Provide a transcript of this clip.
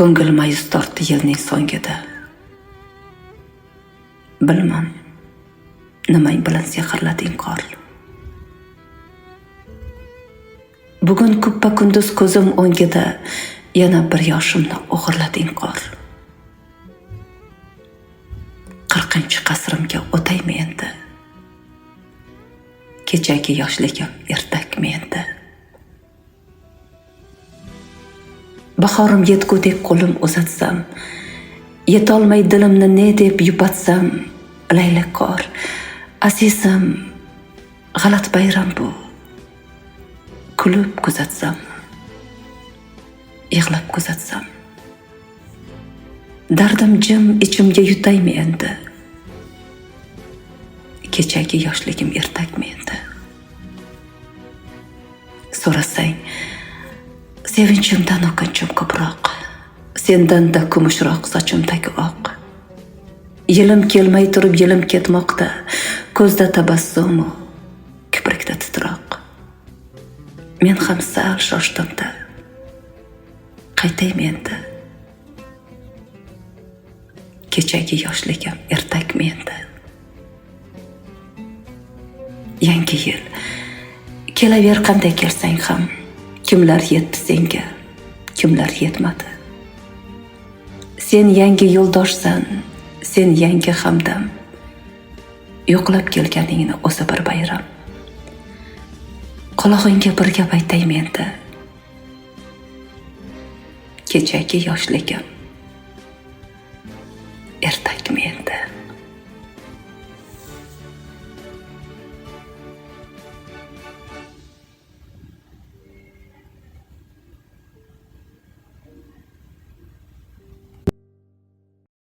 Ko'ngil ma'yus tortdi yilning so'ngida. Bilmam, nimang bilan sehrlading qor. Bugun kuppa kunduz ko'zim o'ngida yana bir yoshimni o'g'irlading qor. 40-qasrimga o'taymi endi? Kechagi yoshligim ertakmi endi? Bahorim yetgudek qo'lim uzatsam, yetolmay dilimni ne deb yupatsam, laylakor, azizim, g'alat bayram bu. Kulib kuzatsam, yig'lab kuzatsam, dardim jim ichimga yutaymi endi? Kechagi yoshligim ertakmi endi? So'rasang, sevinchimdan o'kinchim ko'proq, sendan-da kumushroq sochimdagi oq. Yilim kelmay turib yilim ketmoqda, ko'zda tabassum, kiprikda titroq. Men ham sal shoshdim-da, qaytaymi endi? Kechagi yoshligim ertakmi endi? Yangi yil, kelaver qanday kelsang ham, kimlar yetdi senga, kimlar yetmadi. Sen yangi yo'ldoshsan, sen yangi hamdam. Yo'qlab kelganingni o'zi bir bayram. Qulog'ingga bir gap aytaymi endi? Kechagi yoshligim